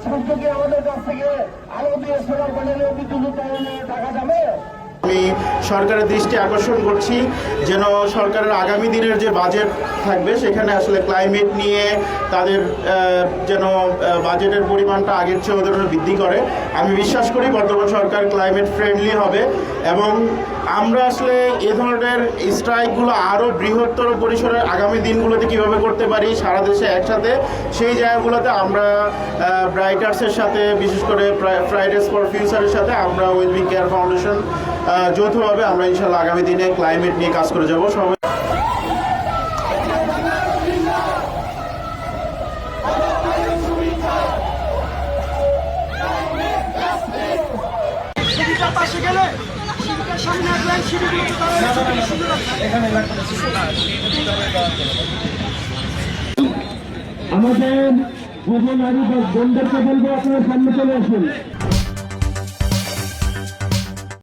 সম্পর্কে আমাদের কাছ থেকে আরো দিয়ে সোলার প্যানেলে বিদ্যুৎ উৎপাদনের টাকা যাবে। আমি সরকারের দৃষ্টি আকর্ষণ করছি যেন সরকারের আগামী দিনের যে বাজেট থাকবে সেখানে আসলে ক্লাইমেট নিয়ে তাদের যেন বাজেটের পরিমাণটা আগের চেয়ে ওদের বৃদ্ধি করে। আমি বিশ্বাস করি বর্তমান সরকার ক্লাইমেট ফ্রেন্ডলি হবে এবং আমরা আসলে এ ধরনের স্ট্রাইকগুলো আরও বৃহত্তর পরিসরে আগামী দিনগুলোতে কীভাবে করতে পারি সারা দেশে একসাথে, সেই জায়গাগুলোতে আমরা ব্রাইটার্সের সাথে, বিশেষ করে ফ্রাইডেজ ফর ফিউচারের সাথে আমরা ওয়েলবিং কেয়ার ফাউন্ডেশন যৌথভাবে আমরা ইনশাল্লাহ আগামী দিনে ক্লাইমেট নিয়ে কাজ করে যাব। সবাই আমাদের বহু নারী বোনদেরকে বলবো আপনারা সামনে চলে আসুন।